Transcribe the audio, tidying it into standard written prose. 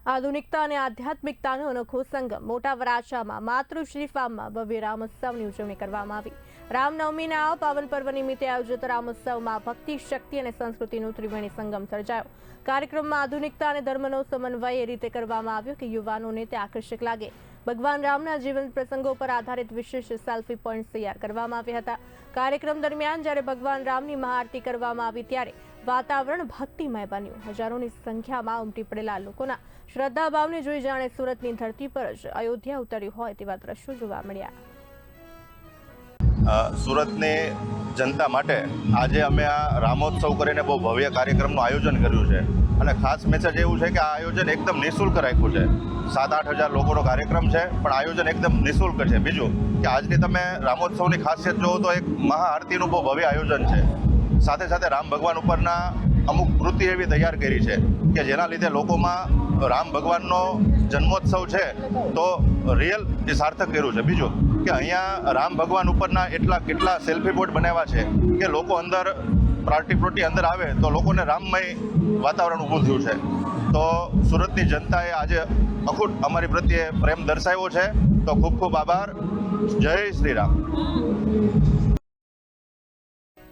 આધુનિકતા અને આધ્યાત્મિકતાનો અનોખો સંગમ મોટા વરાછામાં માતૃશ્રી ફાર્મમાં ભવ્ય રામોત્સવની ઉજવણી કરવામાં આવી। રામનવમીના પાવન પર્વ નિમિત્તે આયોજિત રામોત્સવમાં ભક્તિ, શક્તિ અને સંસ્કૃતિનો ત્રિવેણી સંગમ સર્જાયો। કાર્યક્રમમાં આધુનિકતા અને ધર્મનો સમન્વય એ રીતે કરવામાં આવ્યો કે યુવાનોને તે આકર્ષક લાગે। ભગવાન રામના જીવન પ્રસંગો પર આધારિત વિશેષ સેલ્ફી પોઈન્ટ તૈયાર કરવામાં આવ્યા હતા। કાર્યક્રમ દરમિયાન જ્યારે ભગવાન રામની મહાઆરતી કરવામાં આવી ત્યારે વાતાવરણ ભક્તિમય બન્યું। હજારોની સંખ્યામાં ઉમટી પડેલા લોકોના શ્રદ્ધાભાવને જોઈ જાણે સુરતની ધરતી પર જ અયોધ્યા ઉતર્યું હોય તેવા દ્રશ્યો જોવા મળ્યા। સુરતની જનતા માટે આજે અમે આ રામોત્સવ કરીને બહુ ભવ્ય કાર્યક્રમનું આયોજન કર્યું છે અને ખાસ મેસેજ એવું છે કે આ આયોજન એકદમ નિઃશુલ્ક રાખ્યું છે। 7-8 હજાર લોકોનો કાર્યક્રમ છે પણ આયોજન એકદમ નિઃશુલ્ક છે। બીજું કે આજની તમે રામોત્સવની ખાસિયત જોવો તો એક મહાઆરતીનું બહુ ભવ્ય આયોજન છે। સાથે સાથે રામ ભગવાન ઉપરના અમુક કૃતિ એવી તૈયાર કરી છે કે જેના લીધે લોકોમાં રામ ભગવાનનો જન્મોત્સવ છે તો રિયલ એ સાર્થક કર્યું છે। બીજું કે અહીંયા રામ ભગવાન ઉપરના કેટલા સેલ્ફી પોઈન્ટ બનાવ્યા છે કે લોકો અંદર પ્રોટી અંદર આવે તો લોકોને રામમય વાતાવરણ ઊભું થયું છે। તો સુરતની જનતાએ આજે અખૂટ અમારી પ્રત્યે પ્રેમ દર્શાવ્યો છે, તો ખૂબ ખૂબ આભાર। જય શ્રી રામ।